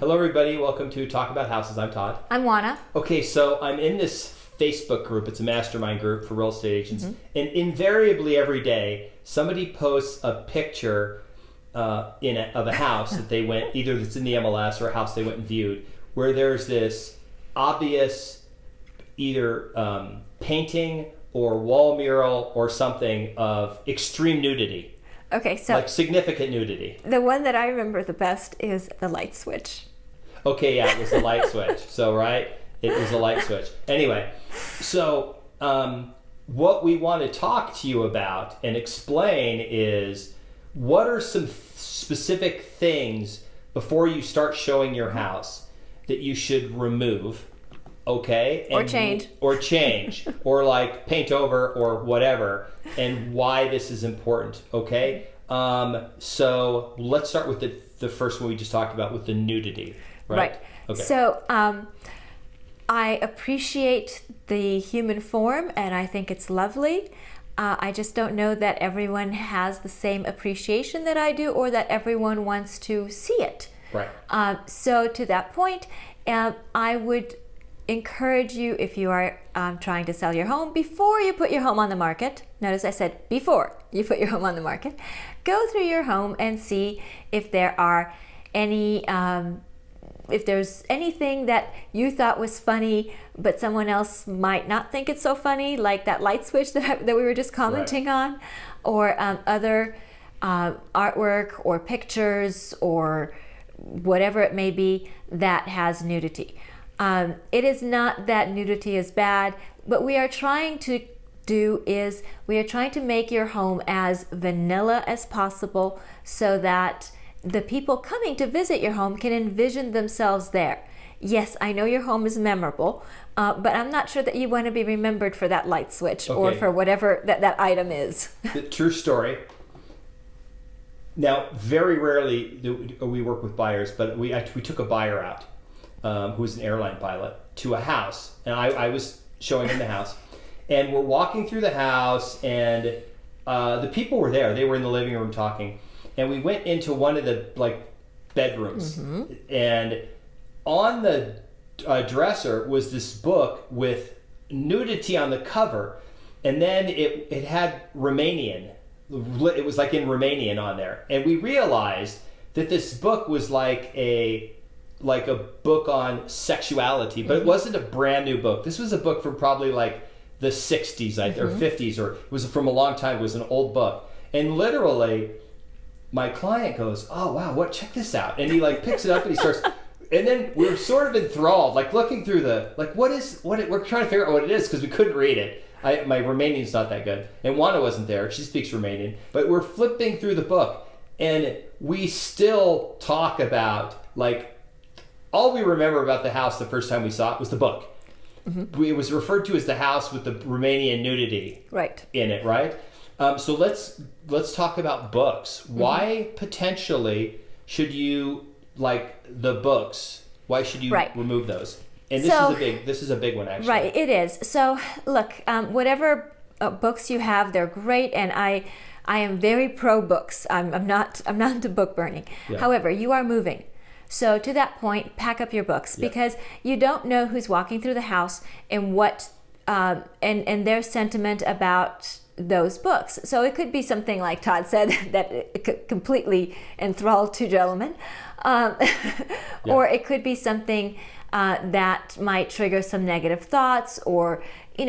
Hello, everybody. Welcome to Talk About Houses. I'm Todd. I'm Oana. Okay, so I'm in this Facebook group. It's a mastermind group for real estate agents. And invariably every day, somebody posts a picture of a house that they went, either that's in the MLS or a house they went and viewed, where there's this obvious either painting or wall mural or something of extreme nudity. Okay, so like significant nudity. The one that I remember the best is the light switch. Okay, yeah, it was a light switch. So, right? It was a light switch. Anyway, so what we want to talk to you about and explain is what are some specific things before you start showing your house that you should remove, okay? Or change. Or like paint over or whatever, and why this is important, okay? So let's start with the first one we just talked about with the nudity. Right. Okay. So I appreciate the human form, and I think it's lovely. I just don't know that everyone has the same appreciation that I do, or that everyone wants to see it. Right. So to that point, I would encourage you, if you are trying to sell your home, before you put your home on the market, notice I said before you put your home on the market, go through your home and see if there are any if there's anything that you thought was funny, but someone else might not think it's so funny, like that light switch that we were just commenting on, or other artwork or pictures or whatever it may be that has nudity. It is not that nudity is bad, but we are trying to make your home as vanilla as possible so that the people coming to visit your home can envision themselves there. Yes, I know your home is memorable, but I'm not sure that you want to be remembered for that light switch or for whatever that item is. The true story. Now, very rarely do we work with buyers, but we took a buyer out who was an airline pilot to a house, and I was showing him the house, and we're walking through the house, and the people were there. They were in the living room talking. And we went into one of the bedrooms, and on the dresser was this book with nudity on the cover, and then it had Romanian. It was like in Romanian on there, and we realized that this book was like a book on sexuality, but it wasn't a brand new book. This was a book from probably like the 60s or 50s, or it was from a long time. It was an old book, and literally, my client goes, "Oh wow, check this out," and he picks it up and he starts, and then we're sort of enthralled, looking through we're trying to figure out what it is because we couldn't read it. My Romanian's not that good, and Oana wasn't there. She speaks Romanian, but we're flipping through the book, and we still talk about all we remember about the house the first time we saw it was the book. It was referred to as the house with the Romanian nudity in it, right? So let's talk about books. Why potentially should you the books? Why should you remove those? And this is a big one actually. Right, it is. So look, whatever books you have, they're great, and I am very pro books. I'm not into book burning. Yeah. However, you are moving. So to that point, pack up your books because you don't know who's walking through the house and what and their sentiment about those books. So it could be something like Todd said that it could completely enthrall two gentlemen, or it could be something that might trigger some negative thoughts, or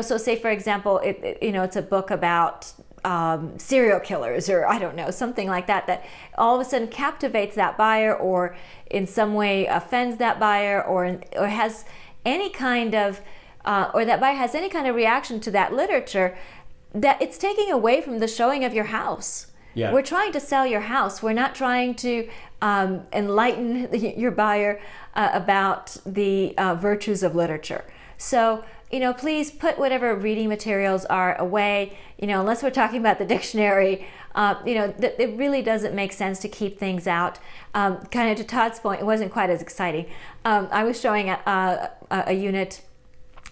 so say for example, it's a book about serial killers, or I don't know, something like that all of a sudden captivates that buyer, or in some way offends that buyer, or has any kind of or that buyer has any kind of reaction to that literature, that it's taking away from the showing of your house. Yeah. We're trying to sell your house. We're not trying to enlighten your buyer about the virtues of literature. So, please put whatever reading materials are away, unless we're talking about the dictionary. It really doesn't make sense to keep things out. Kind of to Todd's point, it wasn't quite as exciting. I was showing a unit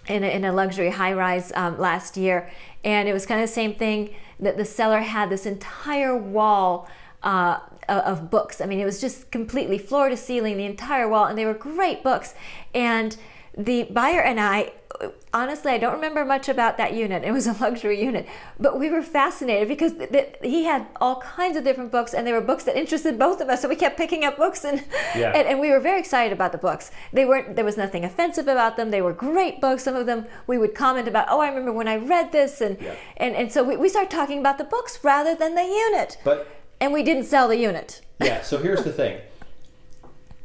in a luxury high-rise last year, and it was kind of the same thing, that the seller had this entire wall of books. I mean, it was just completely floor to ceiling, the entire wall, and they were great books. And the buyer and I, honestly, I don't remember much about that unit. It was a luxury unit, but we were fascinated because he had all kinds of different books, and they were books that interested both of us. So we kept picking up books, and we were very excited about the books. There was nothing offensive about them. They were great books. Some of them we would comment about. Oh, I remember when I read this, and so we started talking about the books rather than the unit. And we didn't sell the unit. Yeah. So here's the thing: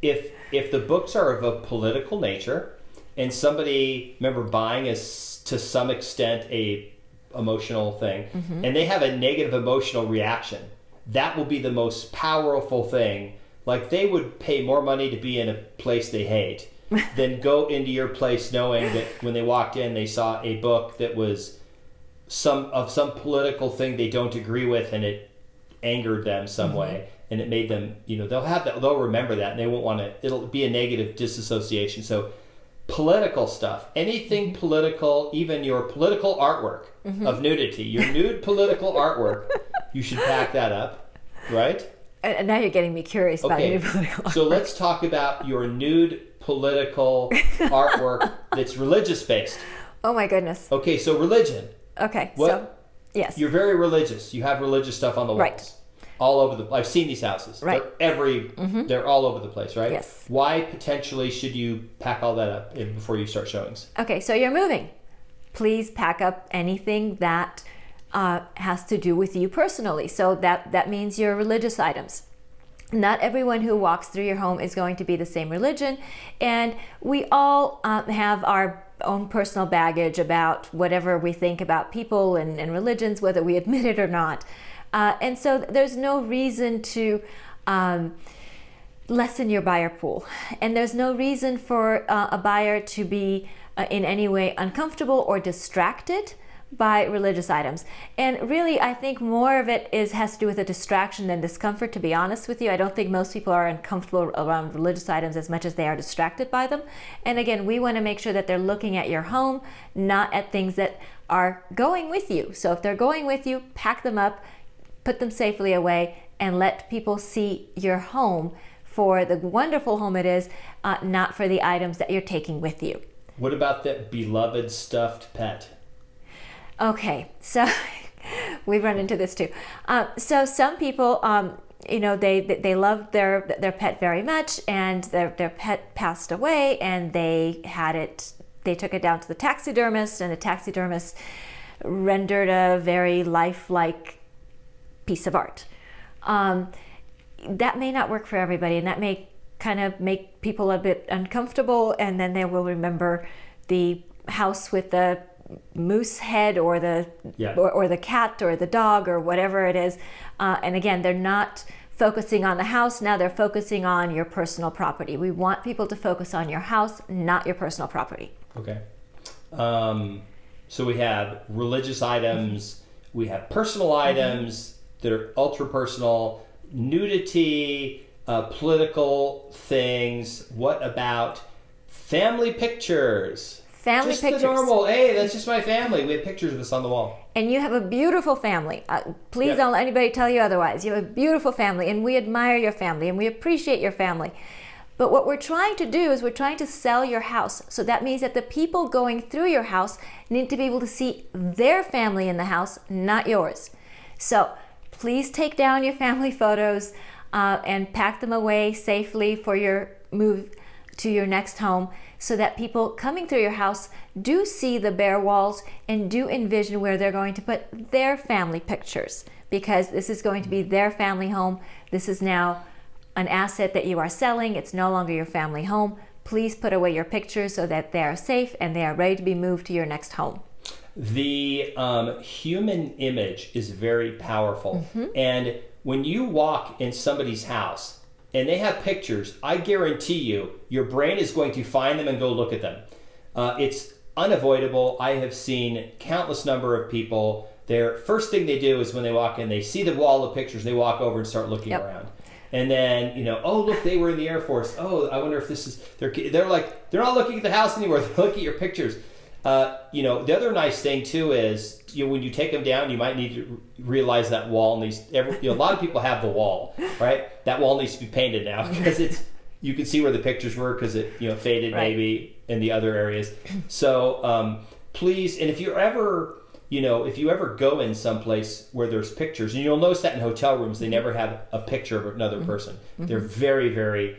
if the books are of a political nature, and somebody, remember, buying is to some extent a emotional thing, and they have a negative emotional reaction, that will be the most powerful thing. Like, they would pay more money to be in a place they hate than go into your place knowing that when they walked in, they saw a book that was some political thing they don't agree with, and it angered them some way, and it made them, they'll remember that, and they won't want to. It'll be a negative disassociation. So political stuff, anything political, even your political artwork of nudity, your nude political artwork, you should pack that up, right? And now you're getting me curious about nude political artwork. So let's talk about your nude political artwork that's religious based. Oh my goodness. Okay, so religion. Okay, yes. You're very religious. You have religious stuff on the walls. Right. All over I've seen these houses. Right. They're all over the place, right? Yes. Why potentially should you pack all that up before you start showings? Okay, so you're moving. Please pack up anything that has to do with you personally. So that means your religious items. Not everyone who walks through your home is going to be the same religion, and we all have our own personal baggage about whatever we think about people and religions, whether we admit it or not. And so there's no reason to lessen your buyer pool. And there's no reason for a buyer to be in any way uncomfortable or distracted by religious items. And really, I think more of it has to do with a distraction than discomfort, to be honest with you. I don't think most people are uncomfortable around religious items as much as they are distracted by them. And again, we want to make sure that they're looking at your home, not at things that are going with you. So if they're going with you, pack them up, put them safely away, and let people see your home for the wonderful home it is, not for the items that you're taking with you. What about that beloved stuffed pet? Okay, so we've run into this too. So some people, they love their pet very much, and their pet passed away, and they took it down to the taxidermist, and the taxidermist rendered a very lifelike piece of art. That may not work for everybody, and that may kind of make people a bit uncomfortable, and then they will remember the house with the moose head or the cat or the dog or whatever it is. And again, they're not focusing on the house. Now they're focusing on your personal property. We want people to focus on your house, not your personal property. Okay. So we have religious items, we have personal items that are ultra personal, nudity, political things. What about family pictures? Pictures. The normal, hey, that's just my family. We have pictures of us on the wall. And you have a beautiful family. Please don't let anybody tell you otherwise. You have a beautiful family, and we admire your family, and we appreciate your family. But what we're trying to do is we're trying to sell your house. So that means that the people going through your house need to be able to see their family in the house, not yours. So please take down your family photos and pack them away safely for your move to your next home, so that people coming through your house do see the bare walls and do envision where they're going to put their family pictures, because this is going to be their family home. This is now an asset that you are selling. It's no longer your family home. Please put away your pictures so that they are safe and they are ready to be moved to your next home. The human image is very powerful. And when you walk in somebody's house and they have pictures, I guarantee you, your brain is going to find them and go look at them. It's unavoidable. I have seen countless number of people, their first thing they do is when they walk in, they see the wall of pictures, they walk over and start looking around. And then, oh, look, they were in the Air Force. Oh, I wonder if this is, they're not looking at the house anymore. They're looking at your pictures. The other nice thing too is, when you take them down, you might need to realize that wall needs. A lot of people have the wall, right? That wall needs to be painted now because you can see where the pictures were because it faded maybe in the other areas. So please, and if you ever go in someplace where there's pictures, and you'll notice that in hotel rooms, they never have a picture of another person. They're very, very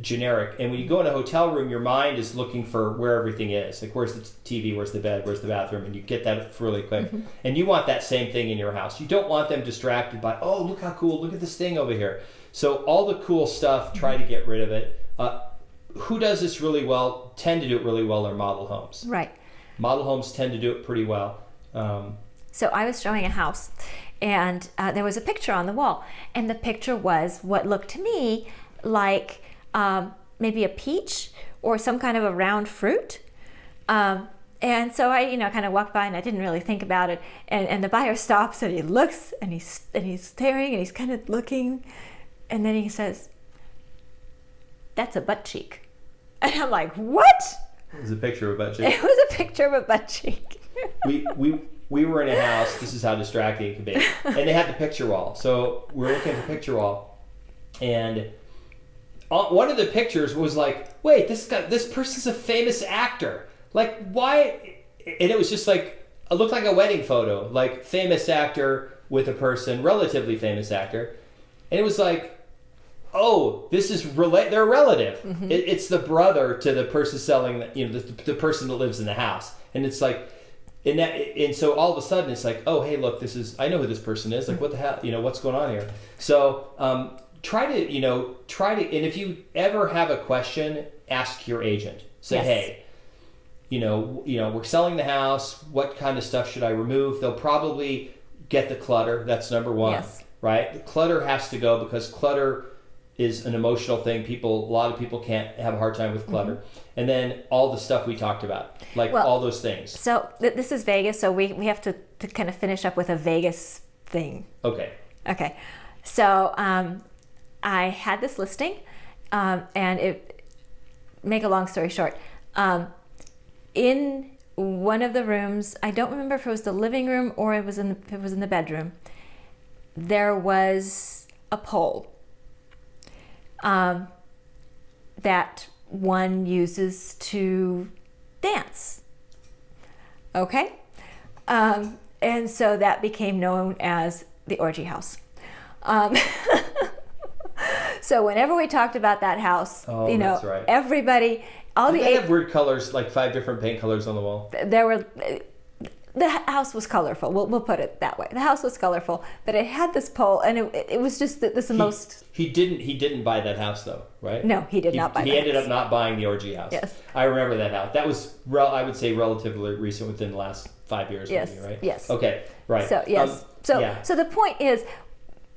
generic. And when you go in a hotel room, your mind is looking for where everything is. Like, where's the TV, where's the bed, where's the bathroom, and you get that really quick. And you want that same thing in your house. You don't want them distracted by, oh, look how cool, look at this thing over here. So all the cool stuff, try to get rid of it. Who does this really well, tend to do it really well, are model homes. Right. Model homes tend to do it pretty well. So I was showing a house, and there was a picture on the wall, and the picture was what looked to me like maybe a peach or some kind of a round fruit. And so I, kind of walked by, and I didn't really think about it. And the buyer stops, and he looks, and he's staring, and he's kind of looking, and then he says, "That's a butt cheek." And I'm like, "What?" It was a picture of a butt cheek. It was a picture of a butt cheek. We were in a house. This is how distracting it can be. And they had the picture wall. So we're looking at the picture wall, and one of the pictures was like, wait, this person's a famous actor. Like, why? And it was just like, it looked like a wedding photo, like famous actor with a person, relatively famous actor. And it was like, oh, this is they're a relative. It's the brother to the person selling, the person that lives in the house. And it's like, and so all of a sudden it's like, oh, hey, look, I know who this person is. Like, what the hell, what's going on here? So try to, and if you ever have a question, ask your agent. Say, hey, we're selling the house. What kind of stuff should I remove? They'll probably get the clutter. That's number one, right? The clutter has to go because clutter is an emotional thing. A lot of people can't have a hard time with clutter. And then all the stuff we talked about, all those things. So this is Vegas, so we have to kind of finish up with a Vegas thing. Okay. So I had this listing, and make a long story short, in one of the rooms, I don't remember if it was the living room or if it was in the bedroom, there was a pole that one uses to dance. Okay? And so that became known as the orgy house. So whenever we talked about that house, that's right. Everybody, they have weird colors, like 5 different paint colors on the wall. The house was colorful. We'll put it that way. The house was colorful, but it had this pole, and it was just most. He didn't buy that house though, right? No, he did not buy. He ended up not buying the orgy house. Yes, I remember that house. That was I would say relatively recent, within the last 5 years. Yes, maybe, right? Yes. Okay, right. So yes, so the point is,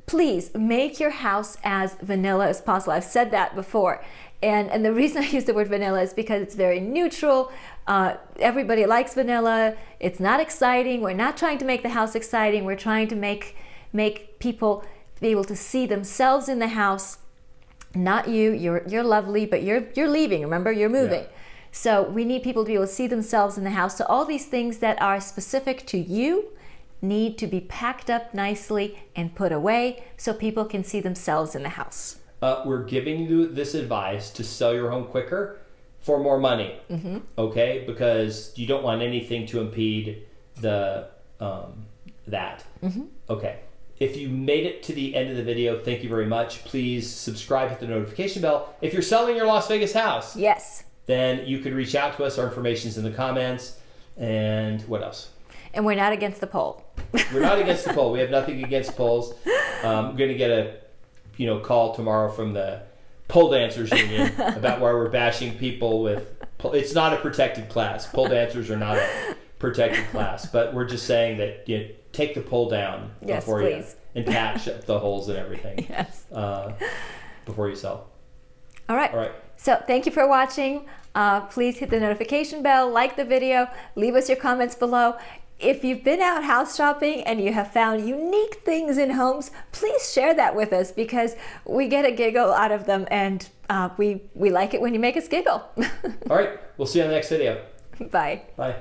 please make your house as vanilla as possible. I've said that before. And the reason I use the word vanilla is because it's very neutral. Everybody likes vanilla. It's not exciting. We're not trying to make the house exciting. We're trying to make people be able to see themselves in the house. Not you. You're lovely, but you're leaving. Remember, you're moving. Yeah. So we need people to be able to see themselves in the house. So all these things that are specific to you need to be packed up nicely and put away so people can see themselves in the house. We're giving you this advice to sell your home quicker for more money, okay? Because you don't want anything to impede that. Okay. If you made it to the end of the video, thank you very much. Please subscribe, hit the notification bell. If you're selling your Las Vegas house, yes, then you could reach out to us. Our information's in the comments. And what else? And we're not against the poll. We're not against the poll. We have nothing against polls. I'm going to get a call tomorrow from the pole dancers union about why we're bashing people with. It's not a protected class. Pole dancers are not a protected class, but we're just saying that take the pole down before you and patch up the holes and everything. Yes. Before you sell. All right. So thank you for watching. Please hit the notification bell, like the video, leave us your comments below. If you've been out house shopping and you have found unique things in homes, please share that with us because we get a giggle out of them, and we like it when you make us giggle. All right. We'll see you on the next video. Bye. Bye.